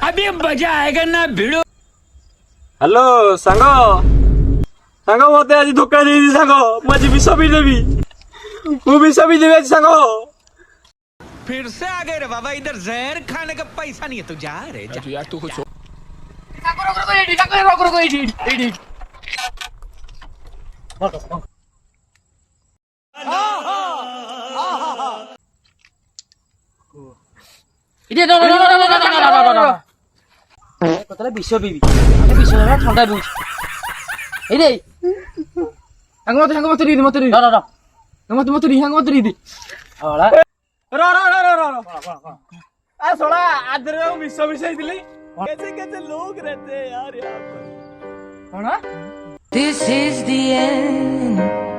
अभी मजा आएगा ना भिड़ो। हेलो सांग सांग मत आज धोखा दे दी सांग मु आज विष भी देवी मु विष भी देवी आज सांग फिर से आ गए रे बाबा, इधर जहर खाने का पैसा नहीं है तो जा रे जा। यार तू कुछ কতটা বিষ বিবি আমি বিষ ঠান্ডা রুচ এই রে হ্যাঙ্গ মত রিদি মত রিদি মত রি হ্যাঙ্গ মত রিদি আলা रो रो रो रो रो आ सोला आदरे विष विषय दिली कैसे कैसे लोग रहते हैं यार यहाँ पर কোনা This is the end.